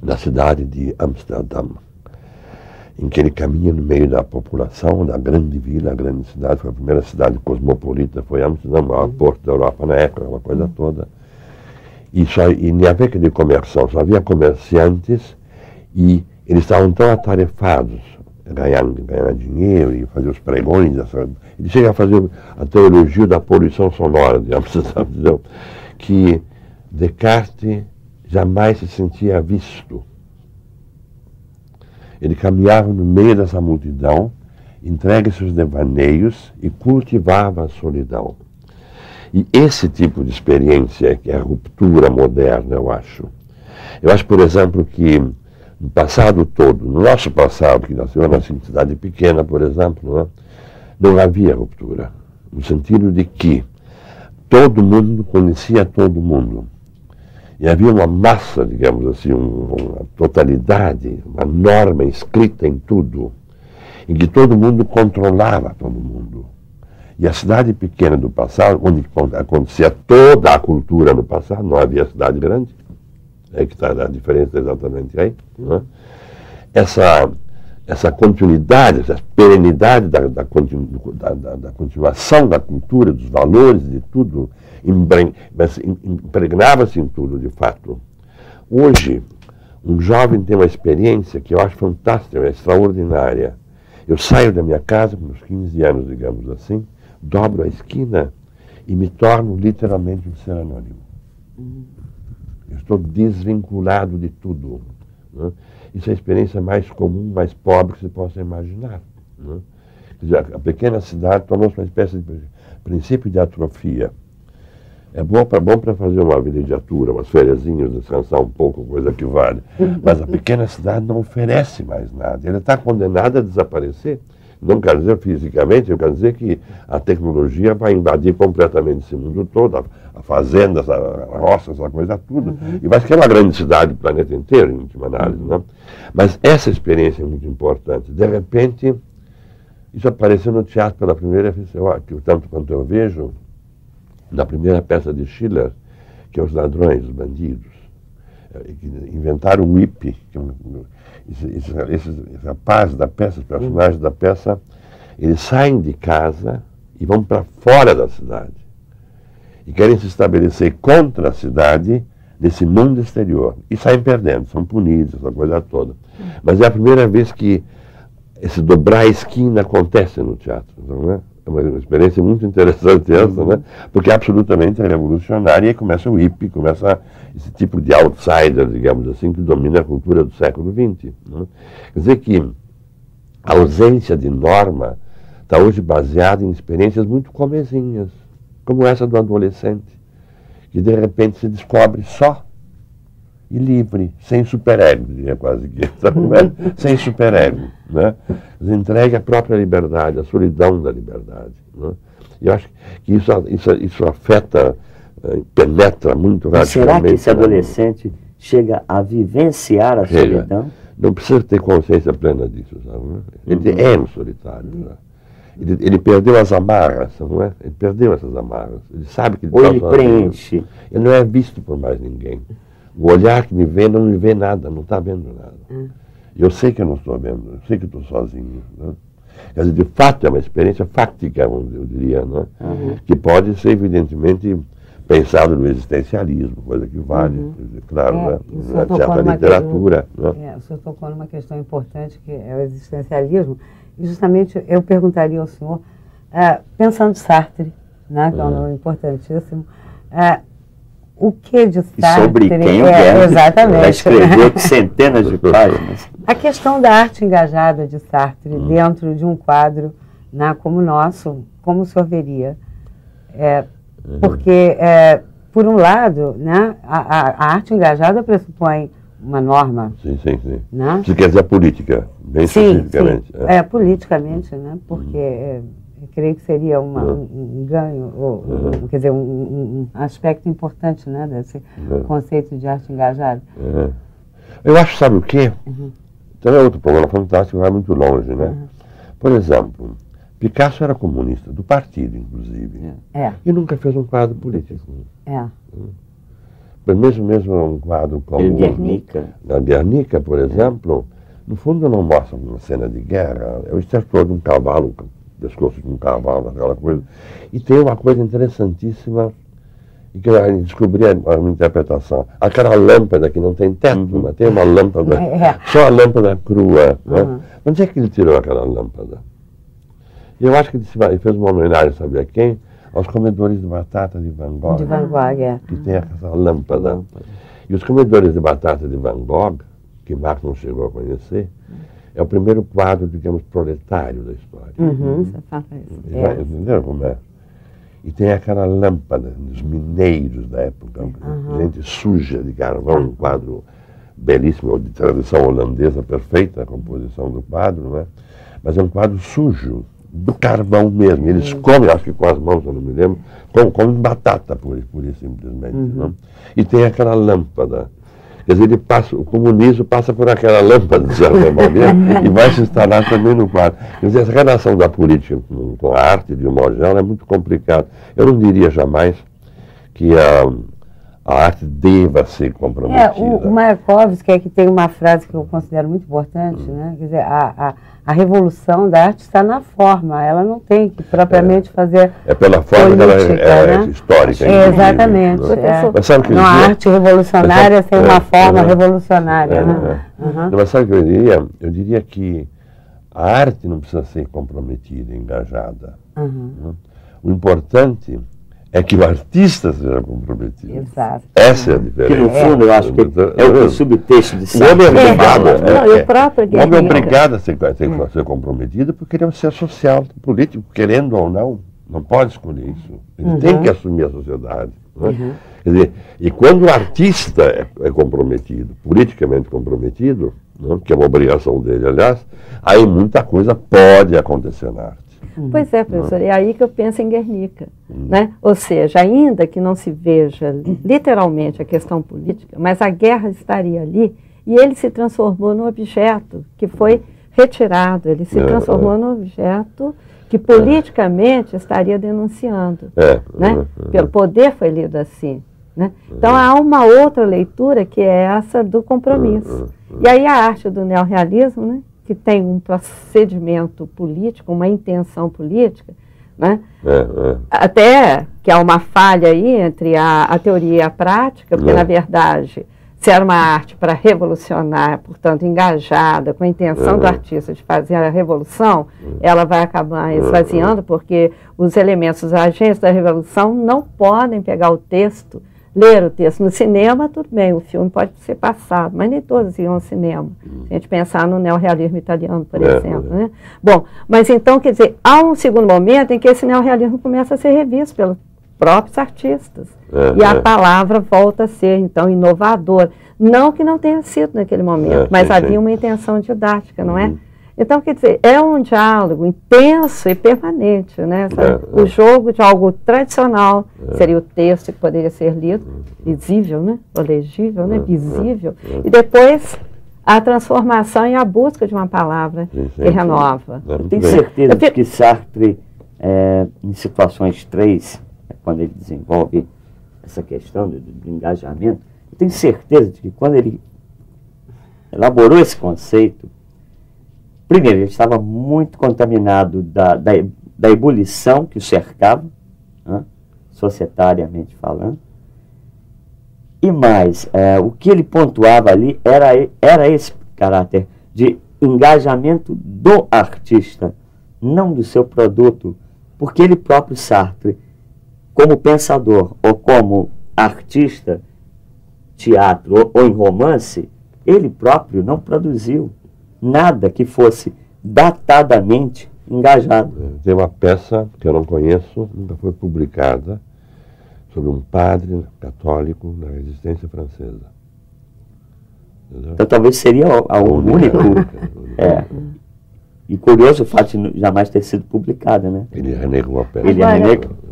da cidade de Amsterdã, em que ele caminha no meio da população, da grande vila, a grande cidade, foi a primeira cidade cosmopolita, foi Amsterdã, o maior porto da Europa na época, uma coisa toda. E nem havia de comerciante, só havia comerciantes e eles estavam tão atarefados a ganhar dinheiro e fazer os pregões. Ele chega a fazer até o elogio da poluição sonora, digamos, que Descartes jamais se sentia visto. Ele caminhava no meio dessa multidão, entregue seus devaneios e cultivava a solidão. E esse tipo de experiência, que é a ruptura moderna, eu acho. Eu acho, por exemplo, que no passado todo, no nosso passado, que nasceu na cidade pequena, por exemplo, né, não havia ruptura. No sentido de que todo mundo conhecia todo mundo. E havia uma massa, digamos assim, uma totalidade, uma norma escrita em tudo, em que todo mundo controlava todo mundo. E a cidade pequena do passado, onde acontecia toda a cultura no passado, não havia cidade grande, é que está a diferença exatamente aí, né? Essa continuidade, essa perenidade da continuação da cultura, dos valores, de tudo, impregnava-se em tudo, de fato. Hoje, um jovem tem uma experiência que eu acho fantástica, extraordinária. Eu saio da minha casa com uns 15 anos, digamos assim, dobro a esquina e me torno literalmente um ser anônimo. Eu estou desvinculado de tudo. Né? Isso é a experiência mais comum, mais pobre que se possa imaginar. Né? Quer dizer, a pequena cidade tornou-se uma espécie de princípio de atrofia. É bom para fazer uma vilejatura, umas fériasinhas, descansar um pouco, coisa que vale. Mas a pequena cidade não oferece mais nada. Ela está condenada a desaparecer. Não quer dizer fisicamente, eu quero dizer que a tecnologia vai invadir completamente esse mundo todo, a fazenda, a roça, essa coisa tudo. E vai ser uma grande cidade do planeta inteiro, em última análise. Né? Mas essa experiência é muito importante. De repente, isso apareceu no teatro pela primeira vez, tanto quanto eu vejo, na primeira peça de Schiller, que é Os Ladrões, os Bandidos. Inventaram o hippie. Esses rapazes da peça, os personagens da peça, eles saem de casa e vão para fora da cidade. E querem se estabelecer contra a cidade nesse mundo exterior. E saem perdendo, são punidos, essa coisa toda. Mas é a primeira vez que esse dobrar a esquina acontece no teatro, não é? É uma experiência muito interessante essa, né? Porque é absolutamente revolucionária e aí começa o hippie, começa esse tipo de outsider, digamos assim, que domina a cultura do século XX. Né? Quer dizer que a ausência de norma está hoje baseada em experiências muito comezinhas, como essa do adolescente, que de repente se descobre só e livre, sem superego, diria quase que, sem superego, né? Entregue a própria liberdade, a solidão da liberdade. Né? E eu acho que isso afeta, penetra muito radicalmente. Será que esse adolescente chega a vivenciar a solidão? Não precisa ter consciência plena disso, sabe? Né? Ele é um solitário. Né? Ele perdeu as amarras, não é? Ele perdeu essas amarras. Ele sabe que ele Ou ele preenche. Ele não é visto por mais ninguém. O olhar que me vê não me vê nada, não está vendo nada. Eu sei que eu não estou vendo, eu sei que estou sozinho. Né? Quer dizer, de fato, é uma experiência fáctica, eu diria, né? Que pode ser, evidentemente, pensado no existencialismo, coisa que vale, claro, né? Na certa literatura. Né? O senhor tocou numa questão importante, que é o existencialismo, e justamente eu perguntaria ao senhor, pensando em Sartre, né, que é um nome importantíssimo, o que de Sartre... E sobre quem o Guerra exatamente. Escreveu centenas de páginas. A questão da arte engajada de Sartre dentro de um quadro, né, como o nosso, como o senhor veria? Porque, por um lado, né, a arte engajada pressupõe uma norma. Sim. Né? Você quer dizer a política, bem especificamente. Sim. Politicamente, né, porque... Eu creio que seria um ganho, quer dizer, um aspecto importante, né, desse conceito de arte engajada. Eu acho, sabe o quê? Também é outro problema fantástico, vai muito longe, né? Por exemplo, Picasso era comunista, do partido, inclusive. E nunca fez um quadro político. Mesmo um quadro como... Guernica. Na Guernica, por exemplo, no fundo não mostra uma cena de guerra, é o estertor de um cavalo, pescoço de um cavalo, aquela coisa. E tem uma coisa interessantíssima, e que eu descobri uma interpretação. Aquela lâmpada que não tem teto, mas tem uma lâmpada, só a lâmpada crua. Né? Onde é que ele tirou aquela lâmpada? E eu acho que ele fez uma homenagem, sabe a quem? Aos comedores de batata de Van Gogh. De Van Gogh, que tem essa lâmpada. E os comedores de batata de Van Gogh, que Marx não chegou a conhecer, é o primeiro quadro, digamos, proletário da história. Você fala isso. Entendeu como é? E tem aquela lâmpada dos mineiros da época, gente suja de carvão, um quadro belíssimo, de tradição holandesa perfeita, a composição do quadro, não é? Mas é um quadro sujo, do carvão mesmo. Eles comem, acho que com as mãos, eu não me lembro, comem batata, pura e simplesmente. Não? E tem aquela lâmpada. Quer dizer, o comunismo passa por aquela lâmpada, de certa maneira, e vai se instalar também no quadro. Quer dizer, essa relação da política com a arte, de um modo geral, é muito complicada. Eu não diria jamais que a arte deva ser comprometida. O Mayakovsky, que tem uma frase que eu considero muito importante, né? Quer dizer, a revolução da arte está na forma, ela não tem que propriamente fazer pela forma política, que ela é né? histórica. Exatamente. Mas sabe que uma arte revolucionária sem uma forma revolucionária. Né? Mas sabe o que eu diria? Eu diria que a arte não precisa ser comprometida, engajada. O importante é que o artista seja comprometido. Exato. Essa é a diferença. Que no fundo eu acho que é o subtexto de O homem é obrigado, o homem é obrigado a ser comprometido porque ele é um ser social, político, querendo ou não. Não pode escolher isso. Ele tem que assumir a sociedade. Né? Quer dizer, e quando o artista é comprometido, politicamente comprometido, né, que é uma obrigação dele, aliás, aí muita coisa pode acontecer na arte. Pois é, professor, é aí que eu penso em Guernica. Né? Ou seja, ainda que não se veja literalmente a questão política, mas a guerra estaria ali e ele se transformou num objeto que foi retirado, ele se transformou num objeto que politicamente estaria denunciando. Né? Pelo poder foi lido assim. Né? Então há uma outra leitura que é essa do compromisso. E aí a arte do neorrealismo, né, que tem um procedimento político, uma intenção política, né? Até que há uma falha aí entre a teoria e a prática, porque na verdade, se era uma arte para revolucionar, portanto engajada, com a intenção do artista de fazer a revolução, ela vai acabar esvaziando, porque os elementos, os agentes da revolução não podem pegar o texto, ler o texto. No cinema, tudo bem, o filme pode ser passado, mas nem todos iam ao cinema. Se a gente pensar no neorrealismo italiano, por exemplo. Né? Bom, mas então, quer dizer, há um segundo momento em que esse neorrealismo começa a ser revisto pelos próprios artistas. E a palavra volta a ser, então, inovadora. Não que não tenha sido naquele momento, mas havia uma intenção didática, não é? Então, quer dizer, é um diálogo intenso e permanente, né? O jogo de algo tradicional seria o texto que poderia ser lido, visível, né? Ou legível, né? Visível. E depois a transformação e a busca de uma palavra que renova. Tenho certeza de que Sartre, em situações 3, quando ele desenvolve essa questão do engajamento, eu tenho certeza de que quando ele elaborou esse conceito, primeiro, ele estava muito contaminado da ebulição que o cercava, né, societariamente falando. E mais, o que ele pontuava ali era esse caráter de engajamento do artista, não do seu produto, porque ele próprio, Sartre, como pensador ou como artista, teatro ou em romance, ele próprio não produziu nada que fosse datadamente engajado. Tem uma peça que eu não conheço, nunca foi publicada, sobre um padre católico na resistência francesa. Entendeu? Então talvez seria o único. E curioso o fato de jamais ter sido publicada, né? Ele renegou a peça.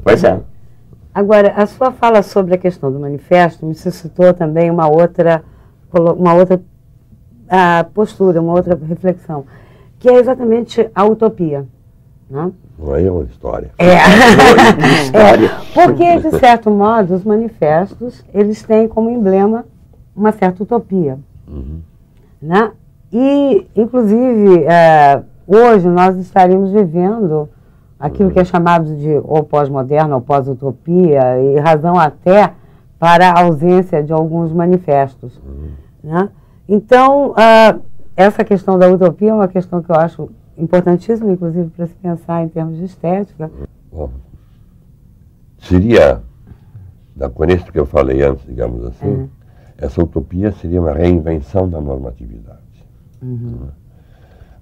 Pois é. Agora, a sua fala sobre a questão do manifesto me suscitou também uma outra postura, uma outra reflexão, que é exatamente a utopia. Né? Não é uma história. Porque, de certo modo, os manifestos, eles têm como emblema uma certa utopia. Né? E, inclusive, hoje nós estaríamos vivendo aquilo que é chamado de ou pós-moderno ou pós-utopia, e razão até para a ausência de alguns manifestos. Né? Então, essa questão da utopia é uma questão que eu acho importantíssima, inclusive, para se pensar em termos de estética. Bom, seria, com isso que eu falei antes, digamos assim, essa utopia seria uma reinvenção da normatividade.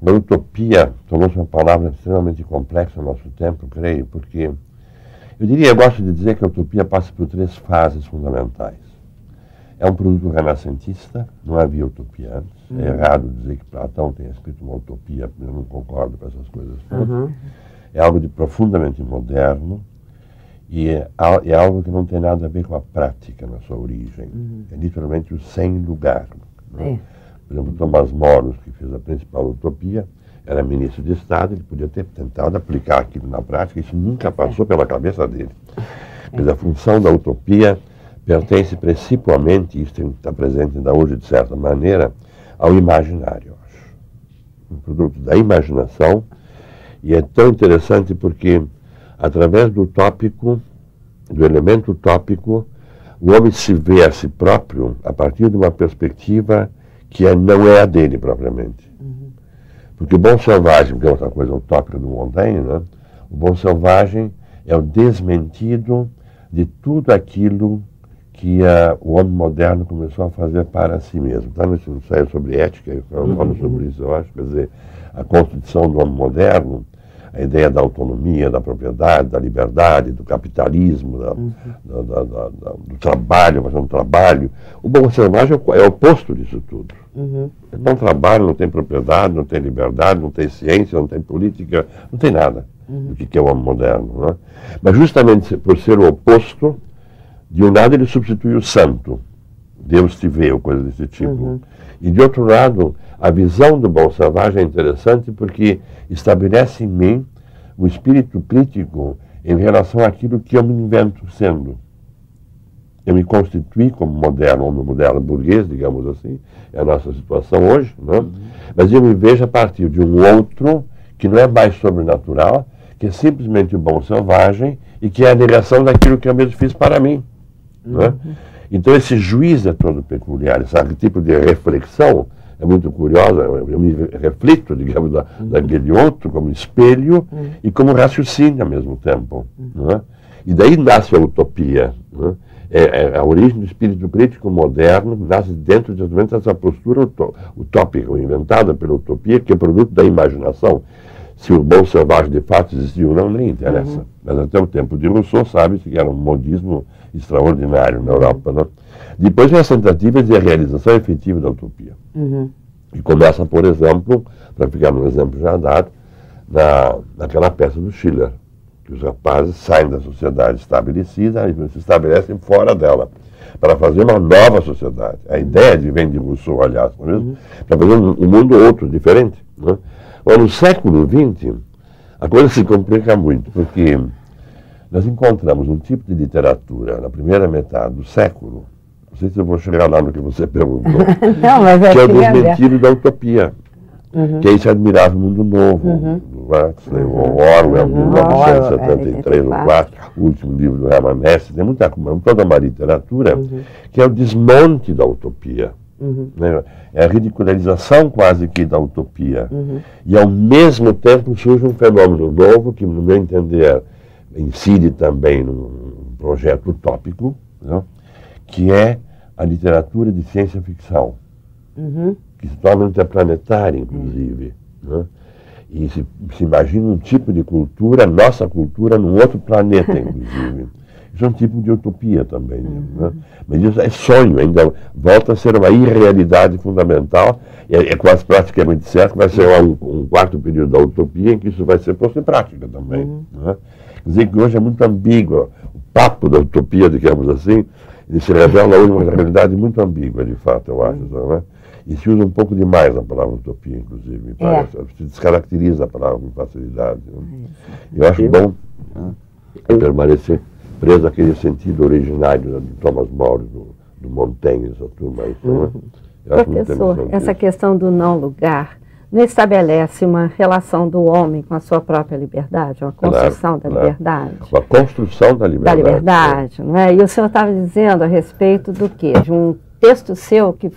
A utopia tornou-se uma palavra extremamente complexa no nosso tempo, creio, porque eu gosto de dizer que a utopia passa por 3 fases fundamentais. É um produto renascentista, não havia utopia antes. É errado dizer que Platão tenha escrito uma utopia, eu não concordo com essas coisas todas. É algo de profundamente moderno e é algo que não tem nada a ver com a prática na sua origem. É literalmente o sem lugar. Né? Por exemplo, Tomás Moro, que fez a principal utopia, era ministro de Estado, ele podia ter tentado aplicar aquilo na prática, isso nunca passou pela cabeça dele. Mas a função da utopia pertence principalmente, isso está presente ainda hoje de certa maneira, ao imaginário, eu acho. Um produto da imaginação, e é tão interessante porque, através do tópico, do elemento tópico, o homem se vê a si próprio a partir de uma perspectiva que não é a dele propriamente. Porque o bom selvagem, que é outra coisa utópica do Montaigne, né? O bom selvagem é o desmentido de tudo aquilo que o homem moderno começou a fazer para si mesmo. Está nesse ensaio sobre ética, eu falo sobre isso, eu acho, quer dizer, a constituição do homem moderno, a ideia da autonomia, da propriedade, da liberdade, do capitalismo, do trabalho, fazer um trabalho. O bom selvagem é o oposto disso tudo. Ele não trabalha, não tem propriedade, não tem liberdade, não tem ciência, não tem política, não tem nada do que é o homem moderno. Não é? Mas justamente por ser o oposto, de um lado ele substitui o santo, Deus te vê, ou coisa desse tipo. E de outro lado, a visão do bom selvagem é interessante porque estabelece em mim um espírito crítico em relação àquilo que eu me invento sendo. Eu me constituí como moderno, homem moderno burguês, digamos assim, é a nossa situação hoje, não? Mas eu me vejo a partir de um outro que não é mais sobrenatural, que é simplesmente o bom selvagem e que é a negação daquilo que eu mesmo fiz para mim. Não é? Então esse juízo é todo peculiar, esse tipo de reflexão é muito curiosa, eu me reflito, digamos, daquele outro como espelho e como raciocínio ao mesmo tempo. Não é? E daí nasce a utopia. Não é? É a origem do espírito crítico moderno, nasce dentro de essa postura utópica, inventada pela utopia, que é produto da imaginação. Se o bom selvagem de fato existiu ou não, nem interessa. Mas até o tempo de Rousseau sabe-se que era um modismo extraordinário na Europa. Não? Depois vem as tentativas de realização efetiva da utopia. E começa, por exemplo, para ficar no exemplo já dado, naquela peça do Schiller, que os rapazes saem da sociedade estabelecida e se estabelecem fora dela, para fazer uma nova sociedade. A ideia vem de Rousseau, aliás, não é mesmo? Para fazer um mundo outro, diferente. Não? Agora, no século XX, a coisa se complica muito, porque nós encontramos um tipo de literatura na primeira metade do século, não sei se eu vou chegar lá no que você perguntou, não, mas que é o desmentido da utopia, que é esse admirável mundo novo, do Huxley, o Orwell, 1973 ou 4, o último livro do Hermann Hesse, tem toda uma literatura que é o desmonte da utopia. Né? É a ridicularização quase que da utopia. E ao mesmo tempo surge um fenômeno novo que, no meu entender, incide também num projeto utópico, né? Que é a literatura de ciência-ficção, que se torna interplanetária, inclusive. Né? E se imagina um tipo de cultura, nossa cultura, num outro planeta, inclusive. Isso é um tipo de utopia também. Né? Mas isso é sonho, ainda volta a ser uma irrealidade fundamental. É quase praticamente certo que vai ser um quarto período da utopia em que isso vai ser posto em prática também. Né? Quer dizer que hoje é muito ambíguo. O papo da utopia, digamos assim, ele se revela hoje uma realidade muito ambígua, de fato, eu acho. Né? E se usa um pouco demais a palavra utopia, inclusive, me parece. Se descaracteriza a palavra com facilidade. Né? Eu acho bom permanecer preso àquele sentido originário do Thomas More, do Montaigne, essa turma aí. Né? Professor, essa questão do não lugar não estabelece uma relação do homem com a sua própria liberdade, uma construção da liberdade? Uma construção da liberdade. Da liberdade, não é? E o senhor estava dizendo a respeito do quê? De um texto seu que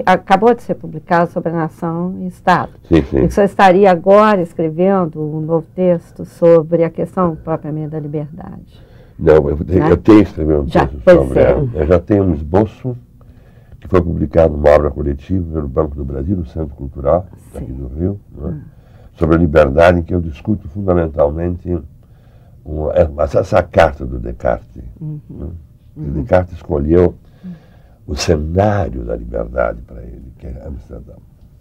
acabou de ser publicado sobre a nação e Estado. Sim, sim. E o senhor estaria agora escrevendo um novo texto sobre a questão propriamente da liberdade. Não, eu tenho escrevido um texto sobre ela. Eu já tenho um esboço que foi publicado numa obra coletiva pelo Banco do Brasil, no Centro Cultural, aqui do Rio, né? Sobre a liberdade, em que eu discuto fundamentalmente essa carta do Descartes. Né? Descartes escolheu o cenário da liberdade para ele, que é Amsterdã,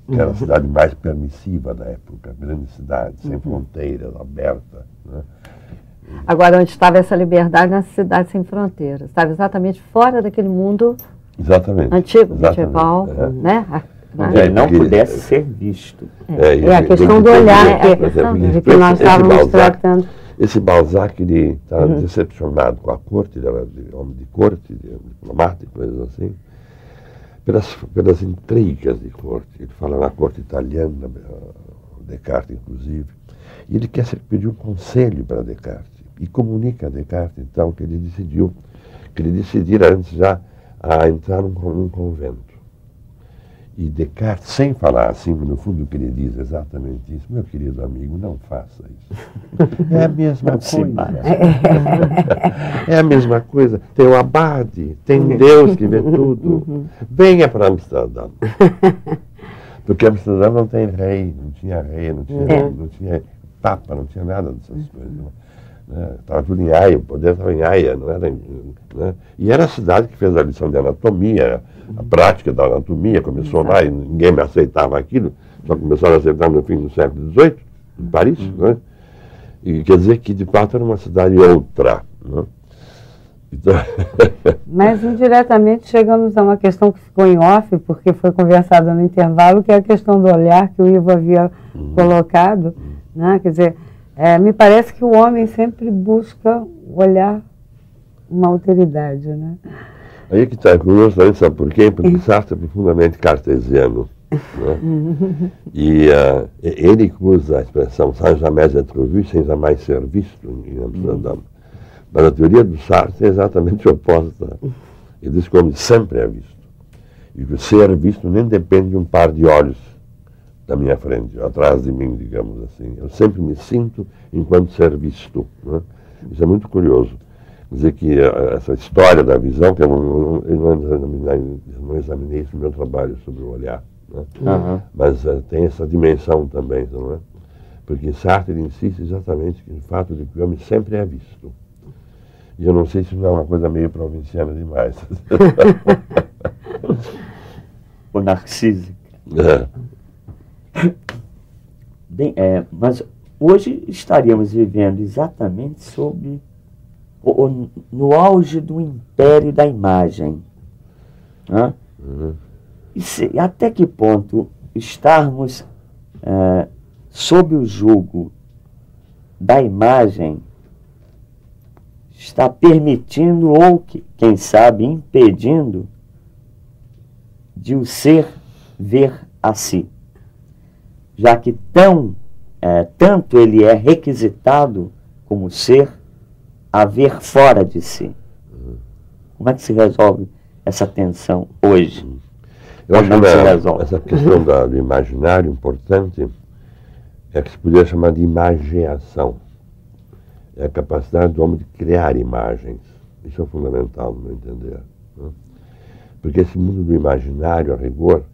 que era a cidade mais permissiva da época, grande cidade, sem fronteiras, aberta. Né? Agora, onde estava essa liberdade nessa cidade sem fronteiras? Estava exatamente fora daquele mundo antigo, medieval, né? Onde não pudesse ser visto. É a questão do olhar, de que nós estávamos tratando. Esse Balzac, ele está decepcionado com a corte, ele era homem de corte, diplomático, coisas assim, pelas intrigas de corte. Ele fala na corte italiana, Descartes, inclusive, e ele quer pedir um conselho para Descartes, e comunica a Descartes, então, que ele decidira antes já a entrar num convento. E Descartes, sem falar assim, no fundo o que ele diz exatamente isso: meu querido amigo, não faça isso. É a mesma coisa. É a mesma coisa. Tem o abade, tem Deus que vê tudo. Venha para Amsterdã. Porque Amsterdã não tem rei, não tinha não tinha papa, não tinha nada dessas coisas. Estava tudo em Haia, o poder estava em Haia, não era, né? E era a cidade que fez a lição de anatomia, a prática da anatomia começou lá e ninguém me aceitava aquilo, só começaram a aceitar no fim do século XVIII, em Paris, né? E quer dizer que de fato era uma cidade outra, né? Então... Mas indiretamente chegamos a uma questão que ficou em off, porque foi conversada no intervalo, que é a questão do olhar que o Ivo havia colocado, né? Quer dizer, me parece que o homem sempre busca olhar uma alteridade, né? Aí que está curioso, sabe por quê? Porque Sartre é profundamente cartesiano. Né? E ele usa a expressão sans jamais être vu, sem jamais ser visto em Amsterdã. Mas a teoria do Sartre é exatamente oposta. Ele diz que o homem sempre é visto. E que ser visto nem depende de um par de olhos da minha frente, atrás de mim, digamos assim. Eu sempre me sinto enquanto ser visto. Né? Isso é muito curioso. Quer dizer que essa história da visão, que eu não examinei isso no meu trabalho sobre o olhar, né? Mas tem essa dimensão também, não é? Porque Sartre insiste exatamente no fato de que o homem sempre é visto. E eu não sei se não é uma coisa meio provinciana demais. O narcísico. Bem, mas hoje estaríamos vivendo exatamente sob no auge do império da imagem. Né? E até que ponto estarmos sob o jugo da imagem está permitindo ou, quem sabe, impedindo de o ser ver a si, já que tanto ele é requisitado como ser a ver fora de si. Como é que se resolve essa tensão hoje? Eu acho que essa questão do imaginário importante é que se poderia chamar de imageação. É a capacidade do homem de criar imagens. Isso é fundamental, no meu entender. Né? Porque esse mundo do imaginário, a rigor,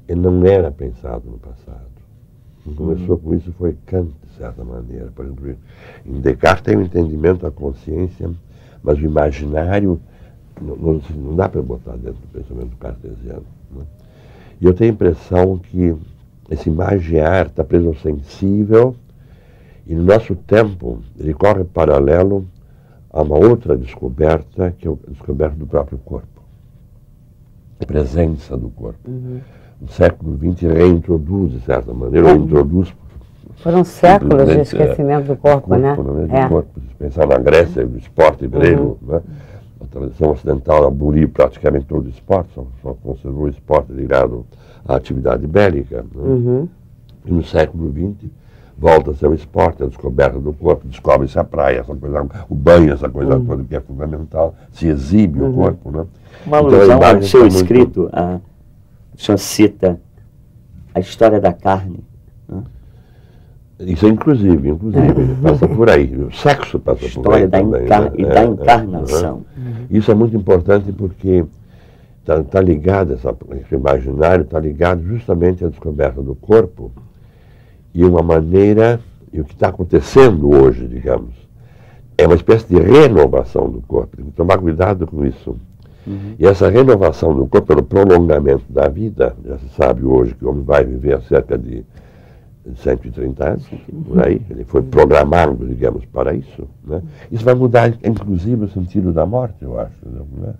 ele não era pensado no passado. Quem começou com isso foi Kant, de certa maneira. Por exemplo, em Descartes tem o entendimento da consciência, mas o imaginário não dá para botar dentro do pensamento cartesiano. Né? E eu tenho a impressão que esse imagiar está preso ao sensível, e no nosso tempo ele corre paralelo a uma outra descoberta, que é a descoberta do próprio corpo. A presença do corpo. No século XX reintroduz, de certa maneira, ou introduz... Foram séculos de esquecimento do corpo, né? Do corpo. Se pensar na Grécia, do esporte grego, né? A tradição ocidental aboliu praticamente todo o esporte, só conservou o esporte ligado à atividade bélica. Né? E no século XX volta-se ao esporte, a descoberta do corpo, descobre-se a praia, essa coisa, o banho, essa coisa toda que é fundamental, se exibe o corpo. Né? Uma alusão ao seu escrito, o senhor cita a história da carne. Né? Isso é inclusive, passa por aí. O sexo passa por aí também. E da encarnação. Isso é muito importante porque está ligado, esse imaginário está ligado justamente à descoberta do corpo e uma maneira, e o que está acontecendo hoje, digamos, é uma espécie de renovação do corpo. Tem que tomar cuidado com isso. E essa renovação do corpo, pelo prolongamento da vida, já se sabe hoje que o homem vai viver cerca de 130 anos, por aí, ele foi programado, digamos, para isso. Né? Isso vai mudar, inclusive, o sentido da morte, eu acho. Né?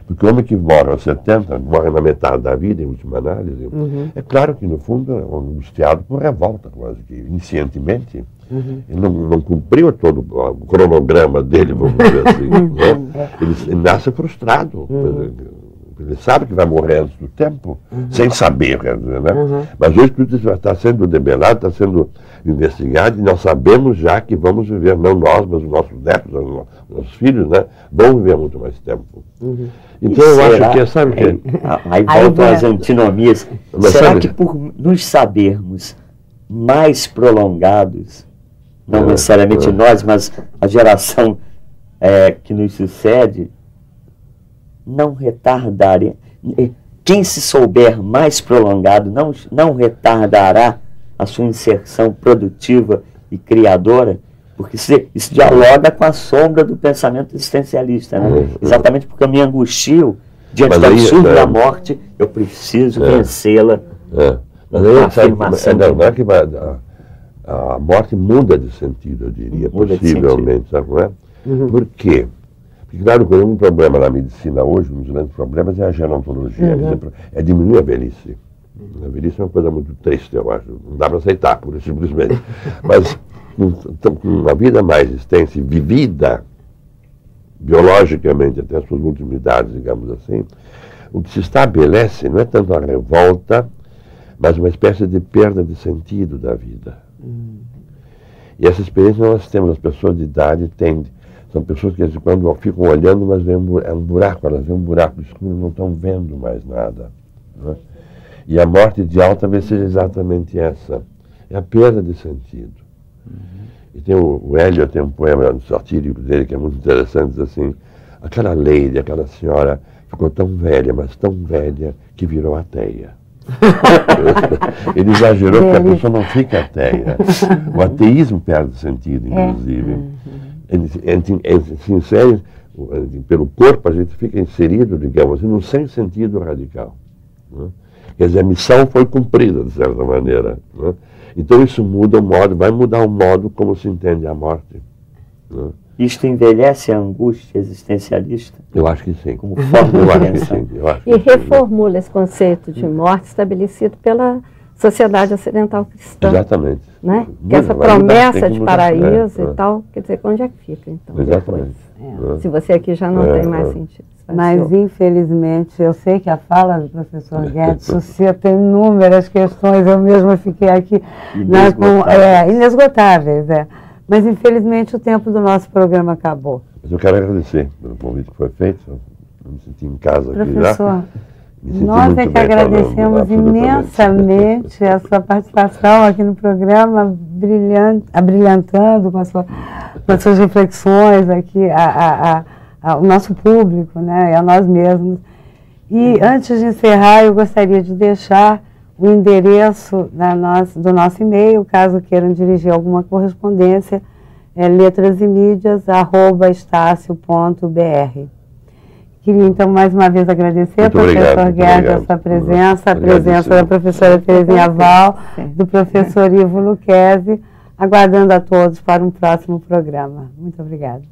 Porque o homem que morre aos 70, morre na metade da vida, em última análise, é claro que, no fundo, é angustiado por revolta, quase que inconscientemente. Ele não cumpriu todo o cronograma dele, vamos dizer assim. Né? Ele nasce frustrado Ele sabe que vai morrer antes do tempo, sem saber, quer dizer, né? Mas hoje tudo isso está sendo debelado, está sendo investigado, e nós sabemos já que vamos viver, não nós, mas os nossos netos, os nossos filhos, né? Vão viver muito mais tempo. Então eu acho que, sabe que... Aí voltam as antinomias. Será que por nos sabermos mais prolongados, não necessariamente nós, mas a geração que nos sucede, não retardaria? Quem se souber mais prolongado não retardará a sua inserção produtiva e criadora? Porque isso dialoga com a sombra do pensamento existencialista, né? Exatamente porque eu me angustio diante do absurdo da morte, eu preciso vencê-la. Mas aí, não é que a morte muda de sentido, eu diria, possivelmente, sabe como é? Por quê? Porque, claro, um problema na medicina hoje, um dos grandes problemas é a gerontologia, é diminuir a velhice. A velhice é uma coisa muito triste, eu acho, não dá para aceitar, pura e simplesmente. Mas com uma vida mais extensa e vivida, biologicamente, até as suas últimas idades, digamos assim, o que se estabelece não é tanto a revolta, mas uma espécie de perda de sentido da vida. E essa experiência nós temos, as pessoas de idade têm. São pessoas que, quando ficam olhando, mas veem um buraco, elas veem um buraco escuro, não estão vendo mais nada. Né? E a morte de alta talvez seja exatamente essa. É a perda de sentido. E tem o Hélio tem um poema satírico dele que é muito interessante, diz assim: aquela lady, aquela senhora ficou tão velha, mas tão velha, que virou ateia. Ele exagerou porque a pessoa não fica ateia. O ateísmo perde sentido, inclusive. Se insere, pelo corpo a gente fica inserido, digamos assim, num sem sentido radical. Né? Quer dizer, a missão foi cumprida, de certa maneira. Né? Então isso muda o modo, vai mudar o modo como se entende a morte. Né? Isto envelhece a angústia existencialista? Eu acho que sim. Como forma de pensão. E reformula esse conceito de morte estabelecido pela sociedade ocidental cristã. Exatamente. Né? Que essa promessa de paraíso e tal, quer dizer, onde é que fica, então? Exatamente. Se você aqui já não tem mais sentido. Mas, infelizmente, eu sei que a fala do professor Guedes suscita inúmeras questões, eu mesma fiquei aqui inesgotáveis. Mas, infelizmente, o tempo do nosso programa acabou. Mas eu quero agradecer pelo convite que foi feito, eu me senti em casa aqui já. Professor, nós é que agradecemos imensamente a sua participação aqui no programa, abrilhantando com as suas reflexões aqui, ao nosso público, né, e a nós mesmos. E antes de encerrar, eu gostaria de deixar o endereço do nosso e-mail, caso queiram dirigir alguma correspondência, é letrasemídias@estacio.br. Queria, então, mais uma vez agradecer ao professor Guedes a sua presença, a presença da professora Terezinha Val, do professor Ivo Lucchesi, aguardando a todos para um próximo programa. Muito obrigada.